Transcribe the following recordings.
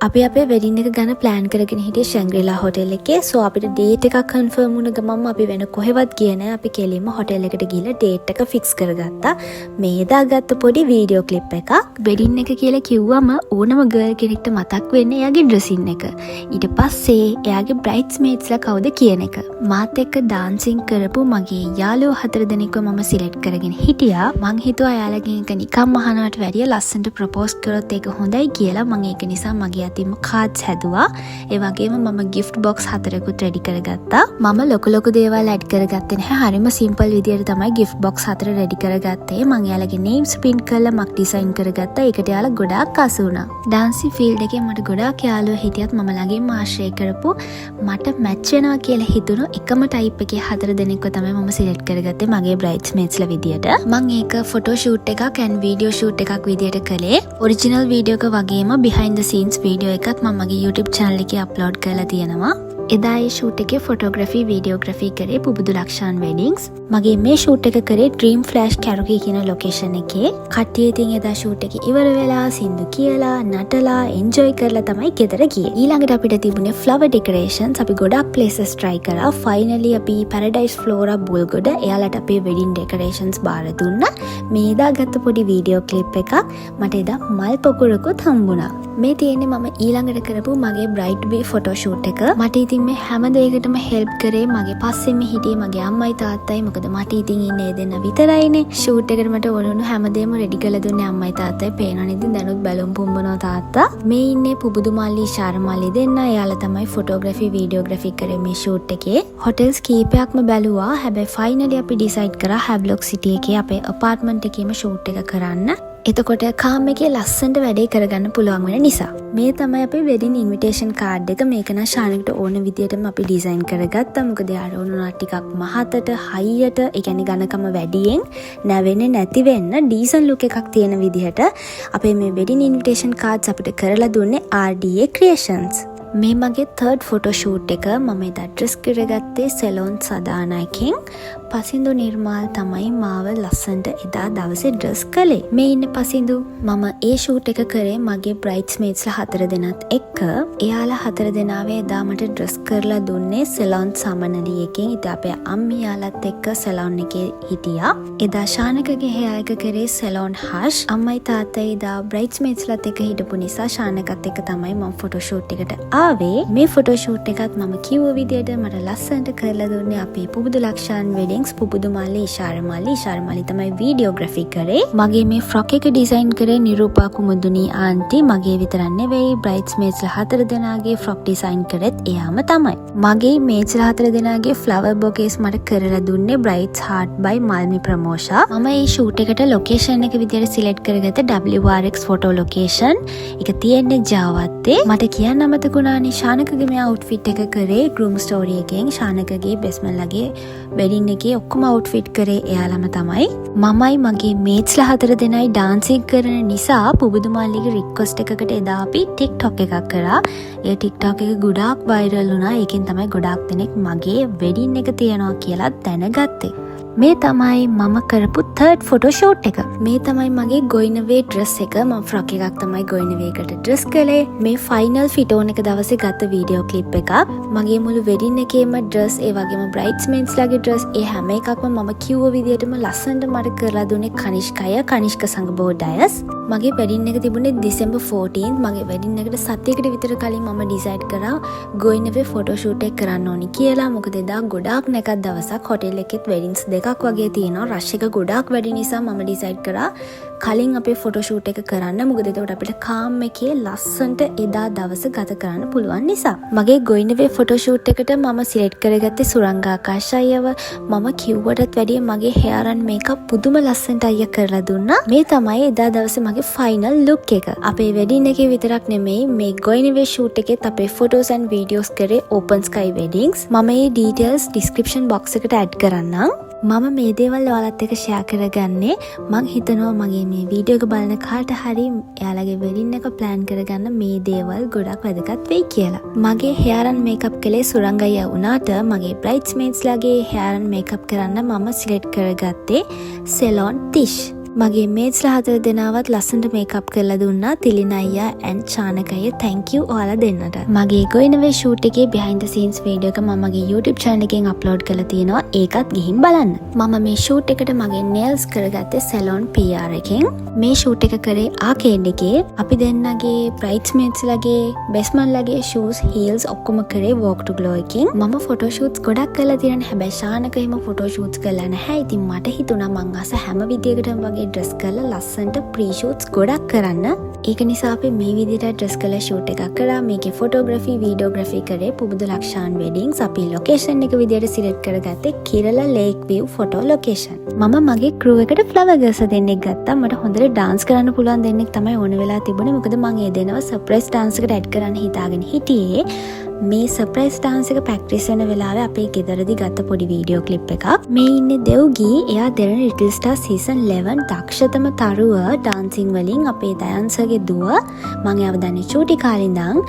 අපි අපේ වෙඩින් එක ගැන ප්ලෑන් කරගෙන හිටියේ ශැන්ග්‍රීලා හොටෙල් එකේ. සෝ අපිට ඩේට් එකක් කන්ෆර්ම් වුණ ගමන්ම අපි වෙන කොහෙවත් ගියේ නැහැ. අපි කෙලින්ම හොටෙල් එකට ගිහලා ඩේට් එක ෆික්ස් කරගත්තා. මේ දාගත්ත පොඩි වීඩියෝ ක්ලිප් එකක්. වෙඩින් එක කියලා කිව්වම ඕනම ගර්ල් කෙනෙක්ට මතක් වෙන්නේ එයාගේ ඩ්‍රෙසින් එක. ඊට පස්සේ එයාගේ බ්‍රයිඩ්ස්මේඩ්ස්ලා කවුද කියන එක. මාත් එක්ක ඩාන්සින් කරපු මගේ යාළුවෝ 4 දෙනෙක්ව මම සිලෙක්ට් කරගෙන හිටියා. මං හිතුවා එයාලගෙන් එක නිකම් අහනවට වැඩිය ලස්සනට ප්‍රොපෝස් කරොත් ඒක හොඳයි කියලා. මම ඒක නිසා මගේ අතින්ම කාඩ්ස් හැදුවා. ඒ වගේම මම gift box 4කුත් රෙඩි කරගත්තා. මම ලොකු දේවල් ඇඩ් කරගත්තේ නැහැ. හරිම සිම්පල් විදියට තමයි gift box 4 රෙඩි කරගත්තේ. මම එයාලගේ names print කරලා මක් ඩිසයින් කරගත්තා. ඒකට එයාලා ගොඩාක් ආස වුණා. ඩාන්සින් ෆීල්ඩ් එකේ මට ගොඩාක් යාළුවෝ හිටියත් මම ළඟින්ම ආශ්‍රය කරපු මට මැච් වෙනවා කියලා හිතුණු එකම ටයිප් එකේ 4 දෙනෙක්ව තමයි මම සිලෙක්ට් කරගත්තේ මගේ බ්‍රයිඩ්ස්මේඩ්ස්ලා විදියට. මම ඒක ෆොටෝ ෂූට් එකක් and වීඩියෝ ෂූට් එකක් විදියට කළේ. ඔරිජිනල් වීඩියෝ එක වගේම behind the scenes වීඩියෝ එකත් මම මගේ YouTube channel එකේ අප්ලෝඩ් කරලා තියෙනවා. එදා ඒ ෂූට් එකේ ෆොටෝග්‍රැෆි වීඩියෝග්‍රැෆි කරේ පුබුදු ලක්ෂාන් වෙඩින්ග්ස්. මගේ මේ ෂූට් එක කරේ ඩ්‍රීම් ෆ්ලෑෂ් කැරොකී කියන ලොකේෂන් එකේ. කට්ටිය ඉතින් එදා ෂූට් එක ඉවර වෙලා සින්දු කියලා නටලා එන්ජොයි කරලා තමයි ගෙදර ගියේ. ඊළඟට අපිට තිබුණේ ෆ්ලවර් ඩෙකොරේෂන්ස්. අපි ගොඩක් ප්ලේසස් try කරා. ෆයිනලි අපි පැරඩයිස් ෆ්ලෝරා බුල්ගොඩ එයාලට අපේ වෙඩින් ඩෙකොරේෂන්ස් බාර දුන්නා. මේ එදා ගත්ත පොඩි වීඩියෝ ක්ලිප් එකක්. මට එදා මල් පොකුරකුත් හම්බුණා. මේ තියෙන්නේ මම ඊළඟට කරපු මගේ බ්‍රයිඩ් බී ෆොටෝ ෂූට් එක. මට ඉතින් මේ හැම දෙයකටම හෙල්ප් කරේ මගේ පස්සෙම හිටියේ මගේ අම්මයි තාත්තයි. මොකද මට ඉතින් ඉන්නේ ඒ දෙන්න විතරයිනේ. ෂූට් එකට මට ඕන හැමදේම රෙඩි කරලා දුන්නේ අම්මයි තාත්තයි. පේනවනේ ඉතින් දැනුත් බැලුම් පුම්බනවා තාත්තා. මේ ඉන්නේ පුබුදු මල්ලි ශාරමල්ලි දෙන්න. එයාලා තමයි ෆොටෝග්‍රැෆි වීඩියෝග්‍රැෆි කරේ මේ ෂූට් එකේ. හොටෙල්ස් කීපයක්ම බැලුවා. හැබැයි ෆයිනලි අපි ඩිසයිඩ් කරා හැබ්ලොක් සිටි එකේ අපේ අපාර්ට්මන්ට් එකේම ෂූට් එක කරන්න. එතකොට කාම් එකේ ලස්සනට වැඩේ කරගන්න පුළුවන් වෙන නිසා. මේ තමයි අපේ වෙඩින් ඉන්විටේෂන් කාඩ් එක. මේක නම් ශානකට ඕන විදියටම අපි ඩිසයින් කරගත්තා. මොකද යාර ඕනුනා ටිකක් මහතට හයියට, ඒ කියන්නේ ඝනකම වැඩියෙන් නැවෙන්නේ නැති වෙන්න ඩීසන්ට් ලුක් එකක් තියෙන විදිහට අපේ මේ වෙඩින් ඉන්විටේෂන් කාඩ්ස් අපිට කරලා දුන්නේ RDA Creations. මේ මගේ 3rd ෆොටෝ ෂූට් එක. මම එදා ඩ්‍රෙස් කරගත්තේ සෙලොන් සදානයකින්. පසින්දු නිර්මාල් තමයි මාව ලස්සනට එදා දවසේ ඩ්‍රෙස් කළේ. මේ ඉන්න පසින්දු මම ඒ ෂූට් එක කරේ මගේ බ්‍රයිඩ්ස්මේඩ්ස්ලා 4 දෙනාත් එක්ක. එයාලා 4 දෙනාව එදා මට ඩ්‍රෙස් කරලා දුන්නේ සෙලොන් සමනලි එකෙන්. ඉතින් අපේ අම්මි යාලත් එක්ක සෙලොන් එකේ හිටියා. එදා ශානකගේ hair එක කරේ සෙලොන් හෂ්. අම්මයි තාත්තයි එදා බ්‍රයිඩ්ස්මේඩ්ස්ලාත් එක්ක හිටපු නිසා ශානකත් එක්ක තමයි මම ෆොටෝ ෂූට් එකට ආවේ. මේ ෆොටෝ ෂූට් එකත් මම කිව්ව විදියට මට ලස්සනට කරලා දුන්නේ අපේ පුබුදු ලක්ෂාන් වෙඩින්ග්ස් පුබුදු මල්ලි ශාරමල්ලි තමයි වීඩියෝග්‍රැෆි කරේ. මගේ මේ ෆ්‍රොක් එක ඩිසයින් කරේ නිරූපා කුමුදුනි ආන්ටි. මගේ විතරක් නෙවෙයි බ්‍රයිඩ්ස්මේඩ්ස්ලා 4 දෙනාගේ ෆ්‍රොක් ඩිසයින් කරෙත් එයාම තමයි. මගේ මේච්ලා 4 දෙනාගේ ෆ්ලවර් බොකේස් මට කරලා දුන්නේ බ්‍රයිඩ්ස් හાર્ට් බයි මල්මි ප්‍රමෝෂා. මම මේ ෂූට් එකට ලොකේෂන් එක විදියට සිලෙක්ට් කරගත්ත WRX ෆොටෝ ලොකේෂන්. ඒක තියෙන්නේ ජාවත්තේ. මට කියන්න අමතකුණා ශානකගේ මේ අවුට්ෆිට් එක කරේ ගෲම් ස්ටෝරි එකෙන්. ශානකගේ බෙස්මල්ලගේ වෙඩින් එකේ ඔක්කොම අවුට්ෆිට් කරේ එයාලම තමයි. මමයි මගේ මේට්ස්ලා 4 දෙනයි ඩාන්සින් කරන නිසා පුබුදු මල්ලිගේ රික්වෙස්ට් එකකට එදා අපි TikTok එකක් කරා. ඒ TikTok එක ගොඩාක් වෛරල් වුණා. ඒකෙන් තමයි ගොඩාක් දෙනෙක් මගේ වෙඩින් එක තියනවා කියලා දැනගත්තේ. මේ තමයි මම කරපු 3rd ෆොටෝ ෂූට් එක. මේ තමයි මගේ going away dress එක. මම ෆ්‍රොක් එකක් තමයි going away එකට ඩ්‍රෙස් කළේ. මේ ෆයිනල් ෆිට් ඕන් එක දවසේ ගත්ත වීඩියෝ ක්ලිප් එකක්. මගේ මුළු වෙඩින් එකේම ඩ්‍රෙස්, ඒ වගේම බ්‍රයිඩ්ස්මේඩ්ස්ලාගේ ඩ්‍රෙස්, ඒ හැම එකක්ම මම කිව්ව විදියටම ලස්සනට මට කරලා දුන්නේ කනිෂ්ක සංගබෝ ඩයස්. මගේ වෙඩින් එක තිබුණේ December 14th. මගේ වෙඩින් එකට සතියකට විතර කලින් මම ඩිසයිඩ් කරා going away ෆොටෝ ෂූට් එක කරන්න ඕනි කියලා. මොකද එදා ගොඩාක් නැකත් දවසක් හොටෙල් එකෙත් වෙඩින්ස් දෙකක් වගේ තියෙනවා. රෂ් එක ගොඩාක් වැඩි නිසා මම ඩිසයිඩ් කරා කලින් අපේ ෆොටෝ ෂූට් එක කරන්න. මොකද එතකොට අපිට කාම් එකේ ලස්සනට එදා දවස ගත කරන්න පුළුවන් නිසා. මගේ going away ෆොටෝ ෂූට් එකට මම සිලෙක්ට් කරගත්තේ සුරංගා ආකාශ අයියව. මම කිව්වටත් වැඩිය මගේ hair and makeup පුදුම ලස්සනට අයියා කරලා දුන්නා. මේ තමයි එදා දවසේ මගේ ෆයිනල් ලුක් එක. අපේ වෙඩින් එකේ විතරක් නෙමෙයි මේ going away ෂූට් එකෙත් අපේ ෆොටෝස් and වීඩියෝස් කරේ Open Sky Weddings. මම මේ ඩීටේල්ස් ඩිස්ක්‍රිප්ෂන් බොක්ස් එකට ඇඩ් කරන්නම්. මම මේ දේවල් ඔයාලත් එක්ක ෂෙයා කරගන්නේ මං හිතනවා මගේ මේ වීඩියෝ එක බලන කාට හරි එයාලගේ වෙඩින් එක ප්ලෑන් කරගන්න මේ දේවල් ගොඩක් වැදගත් වෙයි කියලා. මගේ hair and makeup කළේ සුරංගය වුණාට මගේ bridesmaidsලාගේ hair and makeup කරන්න මම සිලෙක්ට් කරගත්තේ සෙලොන් තිෂ්. මගේ මේට්ස්ලා 4 දෙනාවත් ලස්සනට මේකප් කරලා දුන්නා. තිලින අයියා and චානක අයියා thank you ඔයාලා දෙන්නට. මගේ ගොයිනවේ ෂූට් එකේ behind the scenes වීඩියෝ එක මම මගේ YouTube channel එකෙන් අප්ලෝඩ් කරලා තියෙනවා. ඒකත් ගිහින් බලන්න. මම මේ ෂූට් එකට මගේ nails කරගත්තේ salon PR එකෙන්. මේ ෂූට් එක කරේ ආකේඩ් එකේ. අපි දෙන්නගේ bridesmaids ලගේ best man ලගේ shoes heels ඔක්කොම කරේ walk to glow එකෙන්. මම photo shoots ගොඩක් කරලා තියෙනවා. හැබැයි ශානක එහෙම photo shoots කරලා නැහැ. ඉතින් මට හිතුණා මං අස හැම විදියකටම වගේ dress කරලා ලස්සනට pre shoots ගොඩක් කරන්න. ඒක නිසා අපි මේ විදිහට dress කරලා shoot එකක් කරා. මේකේ photography videography කරේ පුබුදු ලක්ෂාන් weddings. අපි location එක විදියට select කරගත්තේ කිරලා lake view photo location. මම මගේ crew එකට flower girls දෙන්නෙක් ගත්තා. මට හොඳට dance කරන්න පුළුවන් දෙන්නෙක් තමයි ඕන වෙලා තිබුණේ. මොකද මං ඒ දෙනව surprise dance එකට add කරන්න හිතාගෙන හිටියේ. මේ සර්ප්‍රයිස් ඩාන්ස් එක ප්‍රැක්ටිස් වෙන වෙලාවේ අපේ ගෙදරදී ගත්ත පොඩි වීඩියෝ ක්ලිප් එකක්. මේ ඉන්නේ දෙව්ගී. එයා දෙරණ ලිටල් ස්ටාර් සීසන් 11 දක්ෂතම තරුව ඩාන්සින් වලින් අපේ දයන්සගේ දුව. මම එයාව දන්නේ චූටි කාලේ ඉඳන්.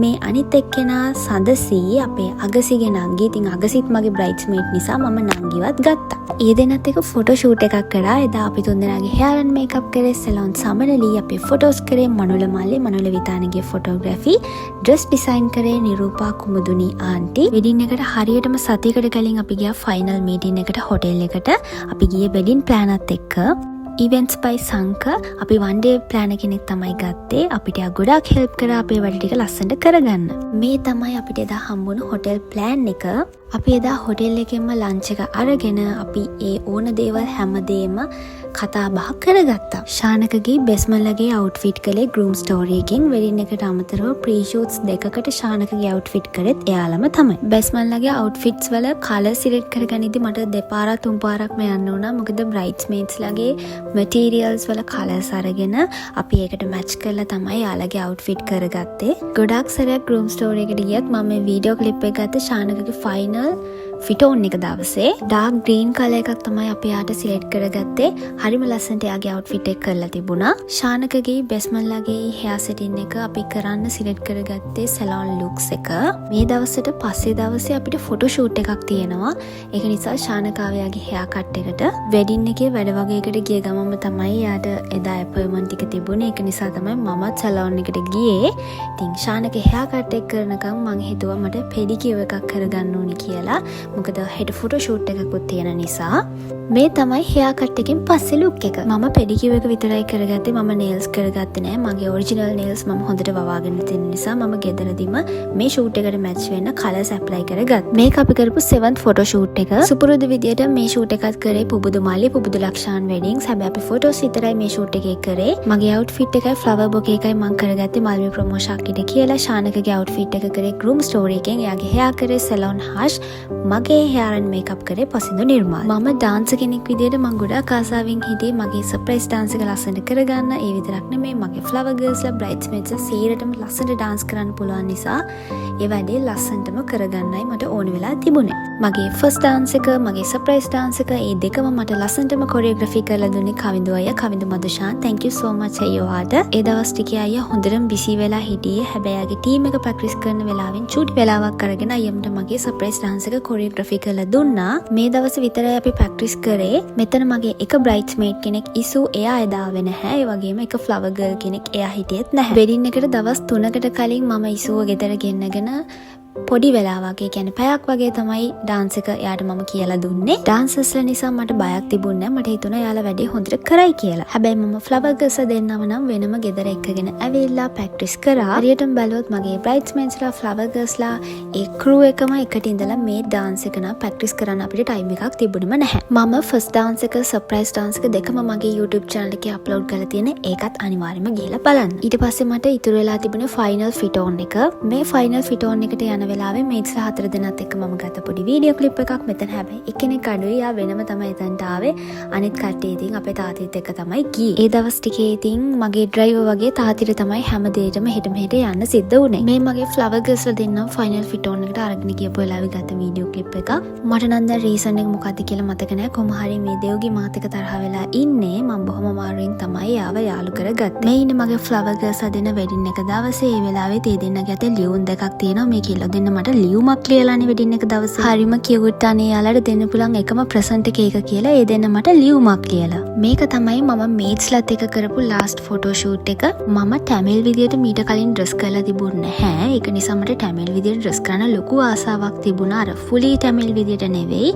මේ අනිත් එක්කෙනා සඳසී අපේ අගසිගේ නංගි. ඉතින් අගසිත් මගේ බ්‍රයිඩ්ස්මේඩ් නිසා මම නංගිවත් ගත්තා. ඒ දෙන්නත් එක්ක ෆොටෝ ෂූට් එකක් කරා. එදා අපි තුන්දෙනාගේ hair and makeup කරේ salon සමනලී. අපි ෆොටෝස් කරේ මනුල මල්ලි මනුල විතානගේ ෆොටෝග්‍රැෆි. ඩ්‍රෙස් ඩිසයින් කරේ නිරූප කුමුදුනි ආන්ටි. වෙඩින් එකට හරියටම සතියකට කලින් අපි ගියා ෆයිනල් මීටින් එකට හොටෙල් එකට. අපි ගියේ වෙඩින් ප්ලෑනත් එක්ක. events by සංක අපි one day plan කෙනෙක් තමයි ගත්තේ. අපිට ගොඩක් help කරා අපේ වැඩ ටික ලස්සනට කරගන්න. මේ තමයි අපිට එදා හම්බුණු hotel plan එක. අපි එදා hotel එකෙන්ම lunch එක අරගෙන අපි ඒ ඕන දේවල් හැමදේම කතා බහ කරගත්තා. ශානකගේ බෙස්මල්ලගේ outfit කළේ groom story එකෙන්. වෙඩින් එකට අමතරව pre shoots දෙකකට ශානකගේ outfit කරෙත් එයාලම තමයි. බෙස්මල්ලගේ outfits වල color select කරගනිද්දි මට දෙපාරක් තුන් පාරක්ම යන්න උනා. මොකද bridesmaids ලගේ materials වල colors අරගෙන අපි ඒකට match කරලා තමයි යාළගේ outfit කරගත්තේ. ගොඩක් සැරයක් groom story එකට ගියත් මම මේ video clip එක ගත්තේ ශානකගේ final fit on එක දවසේ. dark green color එකක් තමයි අපි යාට select කරගත්තේ. හරිම ලස්සනට එයාගේ outfit එක කරලා තිබුණා. ශානකගේ බෙස්මල්ලාගේ hair setting එක අපි කරන්න select කරගත්තේ salon looks එක. මේ දවසට පස්සේ දවසේ අපිට photo shoot එකක් තියෙනවා. ඒක නිසා ශානකාවයාගේ hair cut එකට wedding එකේ වැඩ වගේකට ගිය ගමම තමයි යාට එදා appointment ටික තිබුණේ. ඒක නිසා තමයි මමත් salon එකට ගියේ. ඉතින් ශානකගේ hair cut එක කරනකම් මං හිතුවා මට pedicure එකක් කරගන්න ඕනි කියලා. මොකද හෙට ෆොටෝ ෂූට් එකකුත් තියෙන නිසා. මේ තමයි hair cut එකෙන් පස්සේ look එක. මම pedicure එක විතරයි කරගත්තේ. මම nails කරගත්තේ නෑ. මගේ original nails මම හොඳට වවාගෙන තියෙන නිසා මම ගෙදරදීම මේ shoot එකට match වෙන්න colors apply කරගත්තා. මේක අපි කරපු 7th photo shoot එක. සුපුරුදු විදියට මේ shoot එකත් කරේ පුබුදු මල්ලි පුබුදු ලක්ෂාන් weddings. හැබැයි අපි photos විතරයි මේ shoot එකේ කරේ. මගේ outfit එකයි flower bouquet එකයි මම කරගත්තේ මල්මි ප්‍රොමෝෂන් කිට කියලා. ශානකගේ outfit එක කරේ groom story එකෙන්. එයාගේ hair කරේ salon harsh. මගේ hair and makeup කරේ පසින්දු නිර්මාල්. මම dance කෙනෙක් විදියට මම ගොඩාක් ආසාවෙන් හිටියේ මගේ surprise dance එක ලස්සනට කරගන්න. ඒ විතරක් නෙමෙයි මගේ flower girls ලා bridesmaids ලා සීරටම ලස්සනට dance කරන්න පුළුවන් නිසා ඒ වැඩේ ලස්සනටම කරගන්නයි මට ඕන වෙලා තිබුණේ. මගේ first dance එක මගේ surprise dance එක ඒ දෙකම මට ලස්සනටම choreography කරලා දුන්නේ කවිඳු අයියා කවිඳු Madushan. thank you so much අයියාට. ඒ දවස් ටිකේ අයියා හොඳටම busy වෙලා හිටියේ. හැබැයි යාගේ team එක practice කරන වෙලාවෙන් චූටි වෙලාවක් අරගෙන අයියම්ට මගේ surprise dance එක choreography කරලා දුන්නා. මේ දවස් විතරයි අපි practice කරේ. මෙතන මගේ එක bridesmaid කෙනෙක් ඉසු එයා එදා ආවේ නැහැ. ඒ වගේම එක flower girl කෙනෙක් එයා හිටියෙත් නැහැ. වෙඩින් එකට දවස් 3කට කලින් මම ඉසුව ගෙදර ගෙන්නගෙන පොඩි වෙලාවක් ඒ කියන්නේ පැයක් වගේ තමයි dance එක එයාට මම කියලා දුන්නේ. dancers නිසා මට බයක් තිබුණේ නැහැ. මට හිතුණා එයාලා වැඩේ හොඳට කරයි කියලා. හැබැයි මම flower girls දෙන්නම නම් වෙනම ගෙදර එක්කගෙන ඇවිල්ලා practice කරා. හරියටම බැලුවොත් මගේ bridesmaids ලා flower girls ලා ඒ crew එකම එකට ඉඳලා මේ dance එක නම් practice කරන්න අපිට time එකක් තිබුණෙම නැහැ. මම first dance එක surprise dance එක දෙකම මගේ YouTube channel එකේ upload කරලා තියෙන. ඒකත් අනිවාර්යයෙන්ම ගිහලා බලන්න. ඊට පස්සේ මට ඉතුරු වෙලා තිබුණේ final fit on එක. මේ final fit on එකට යන වෙලාවේ මේට්ස්ලා 4 දෙනාත් එක්ක මම ගත්ත පොඩි වීඩියෝ ක්ලිප් එකක් මෙතන. හැබැයි එක්කෙනෙක් අඩුයි. යා වෙනම තමයි එතනට ආවේ. අනිත් කට්ටිය ඉතින් අපේ තාත්තත් එක්ක තමයි ගියේ. ඒ දවස් ටිකේ ඉතින් මගේ ඩ්‍රයිවර් වගේ තාත්තිට තමයි හැම දෙයකම හෙට මෙහෙට යන්න සිද්ධ වුණේ. මේ මගේ flower girls ලා දෙන්නා final fit on එකට අරගෙන ගියපු වෙලාවේ ගත්ත වීඩියෝ ක්ලිප් එක. මට නම් දැන් රීසන් එක මොකක්ද කියලා මතක නැහැ. කොහොම හරි මේ දෙව්ගේ මාත් එක්ක තරහ වෙලා ඉන්නේ. මම බොහොම අමාරුවෙන් තමයි ආව යාළු කරගත්තේ. මේ ඉන්නේ මගේ flower girls ලා දෙන වෙඩින් එක දවසේ. ඒ වෙලාවේ තේ දෙන්නගේ අතේ ලියුම් දෙකක් තියෙනවා. මේ කිල්ල දෙන්න මට ලියුමක් ලියලානේ වෙඩින් එක දවසේ. හරිම කියුට් අනේ යාළුවට දෙන්න පුළුවන් එකම ප්‍රසන්ට් එක කියලා ඒ දෙන්න මට ලියුමක් ලියලා. මේක තමයි මම මේට්ස්ලත් එක කරපු ලාස්ට් ෆොටෝ ෂූට් එක. මම ටැමිල් විදියට මීට කලින් ඩ්‍රෙස් කරලා තිබුණේ නැහැ. ඒක නිසා මට ටැමිල් විදියට ඩ්‍රෙස් කරන්න ලොකු ආසාවක් තිබුණා. අර ෆුලි ටැමිල් විදියට නෙවෙයි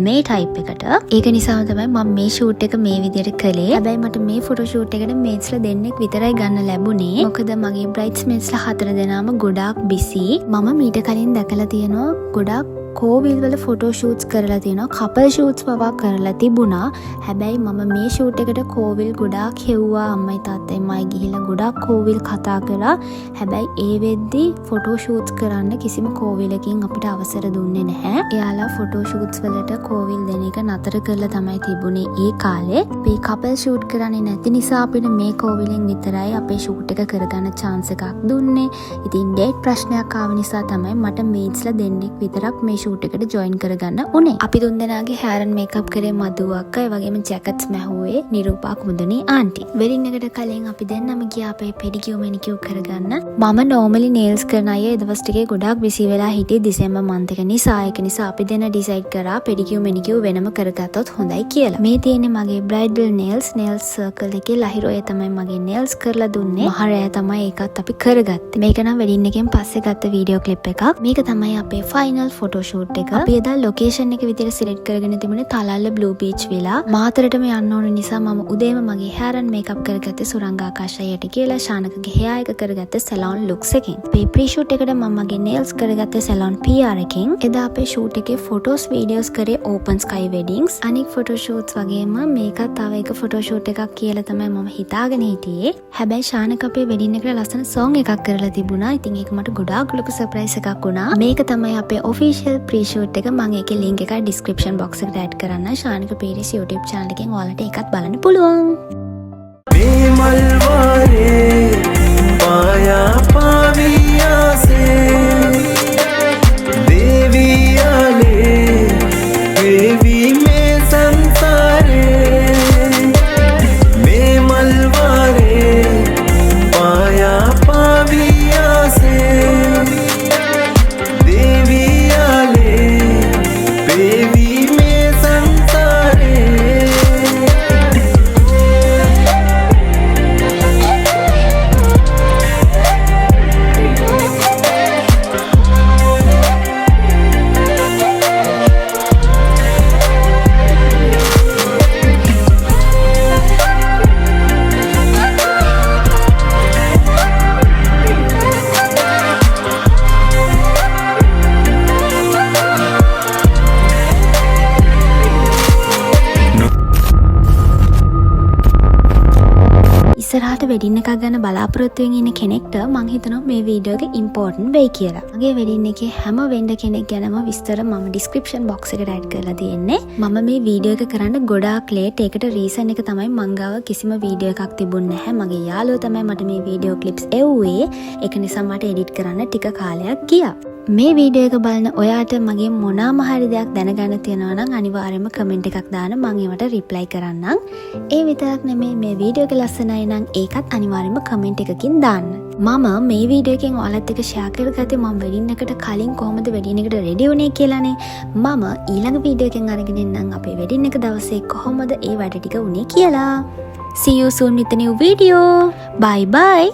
මේ ටයිප් එකට. ඒක නිසාම තමයි මම මේ ෂූට් එක මේ විදියට කළේ. හැබැයි මට මේ ෆොටෝ ෂූට් එකට මේට්ස්ලා දෙන්නෙක් විතරයි ගන්න ලැබුණේ. මොකද මගේ බ්‍රයිඩ්ස්මේඩ්ස්ලා 4 දෙනාම ගොඩාක් බිසි. මම මීට කලින් දැකලා තියෙනවා ගොඩාක් කෝවිල් වල ෆොටෝ ෂූට්ස් කරලා තියෙනවා. කපල් ෂූට්ස් පවා කරලා තිබුණා. හැබැයි මම මේ ෂූට් එකට කෝවිල් ගොඩාක් හෙව්වා. අම්මයි තාත්තයිමයි ගිහිල්ලා ගොඩාක් කෝවිල් කතා කරා. හැබැයි ඒ වෙද්දි ෆොටෝ ෂූට්ස් කරන්න කිසිම කෝවිලකින් අපිට අවසර දුන්නේ නැහැ. එයාලා ෆොටෝ ෂූට්ස් වලට කෝවිල් දෙන එක නතර කරලා තමයි තිබුණේ ඒ කාලේ. මේ කපල් ෂූට් කරන්නේ නැති නිසා අපිට මේ කෝවිලෙන් විතරයි අපේ ෂූට් එක කරගන්න chance එකක් දුන්නේ. ඉතින් ඩේට් ප්‍රශ්නයක් ආව නිසා තමයි මට මේට්ස්ලා දෙන්නෙක් විතරක් මේ ෂූට් එකට ජොයින් කරගන්න උනේ. අපි තුන්දෙනාගේ hair and makeup කරේ මధు අක්කා. ඒ වගේම ජැකට්ස් මැහුවේ නිරූපා කුමුදුනි ආන්ටි. වෙඩින් එකට කලින් අපි දෙන්නම ගියා අපේ පෙඩිකියුර් මැනිකියුර් කරගන්න. මම normally nails කරන අය ඒ දවස් ටිකේ ගොඩාක් busy වෙලා හිටියේ December month එක නිසා. ඒක නිසා අපි දෙන්න decide කරා පෙඩිකියුර් මැනිකියුර් වෙනම කරගත්තොත් හොඳයි කියලා. මේ තියෙන්නේ මගේ bridal nails circle එකේ ලහිරෝය තමයි මගේ nails කරලා දුන්නේ. මහරය තමයි ඒකත් අපි කරගත්තේ. මේක නම් වෙඩින් එකෙන් පස්සේ ගත්ත වීඩියෝ ක්ලිප් එකක්. මේක තමයි අපේ final photo shoot එක. අපි එදා ලොකේෂන් එක විදිහට සිලෙක්ට් කරගෙන තිබුණේ තලල්ල බ්ලූ බීච් විලා. මාතරටම යන්න ඕන නිසා මම උදේම මගේ hair and makeup කරගත්තේ සුරංගා ආකාශයට කියලා. ශානකගේ hair එක කරගත්තේ salon looks එකෙන්. මේ pre shoot එකට මම මගේ nails කරගත්තේ salon PR එකෙන්. එදා අපේ shoot එකේ photos videos කරේ open sky weddings. අනික් photo shoots වගේම මේකත් තව එක photo shoot එකක් කියලා තමයි මම හිතාගෙන හිටියේ. හැබැයි ශානක අපේ wedding එකට ලස්සන song එකක් කරලා තිබුණා. ඉතින් ඒක මට ගොඩාක් ලොකු surprise එකක් වුණා. මේක තමයි අපේ official pre-shoot එක. මම ඒකේ link එක description box එකට add කරන්න. ශානික පීරිස් YouTube channel එකෙන් ඔයාලට ඒකත් බලන්න පුළුවන්. මේ මල්වාරේ පායා පාවියාසේ දේවියාලේ දේවි මේ සංසාරේ මේ මල්වාරේ පායා පාවියාසේ ඉස්සරහට වෙඩින් එකක් ගන්න බලාපොරොත්තු වෙමින් ඉන්න කෙනෙක්ට මම හිතනවා මේ වීඩියෝ එක ඉම්පෝටන්ට් වෙයි කියලා. මගේ වෙඩින් එකේ හැම වෙන්ඩ කෙනෙක් ගැනම විස්තර මම ඩිස්ක්‍රිප්ෂන් බොක්ස් එකට ඇඩ් කරලා තියෙන්නේ. මම මේ වීඩියෝ එක කරන්න ගොඩාක් ලේට්. ඒකට රීසන් එක තමයි මං ගාව කිසිම වීඩියෝ එකක් තිබුණේ නැහැ. මගේ යාළුවෝ තමයි මට මේ වීඩියෝ ක්ලිප්ස් එව්වේ. ඒක නිසා මට එඩිට් කරන්න ටික කාලයක් ගියා. මේ වීඩියෝ එක බලන ඔයාට මගේ මොනවාම හරි දෙයක් දැනගන්න තියෙනවා නම් අනිවාර්යයෙන්ම කමෙන්ට් එකක් දාන්න. මම ඒවට රිප්ලයි කරන්නම්. ඒ විතරක් නෙමෙයි මේ වීඩියෝ එක ලස්සනයි නම් ඒකත් අනිවාර්යයෙන්ම කමෙන්ට් එකකින් දාන්න. මම මේ වීඩියෝ එකෙන් ඔයාලත් එක්ක ෂෙයා කරගත්තේ මම වෙඩින් එකට කලින් කොහොමද වෙඩින් එකට රෙඩි වුනේ කියලානේ. මම ඊළඟ වීඩියෝ එකෙන් අරගෙන එන්නම් අපේ වෙඩින් එක දවසේ කොහොමද ඒ වැඩ ටික වුනේ කියලා. See you soon with a new video. Bye bye.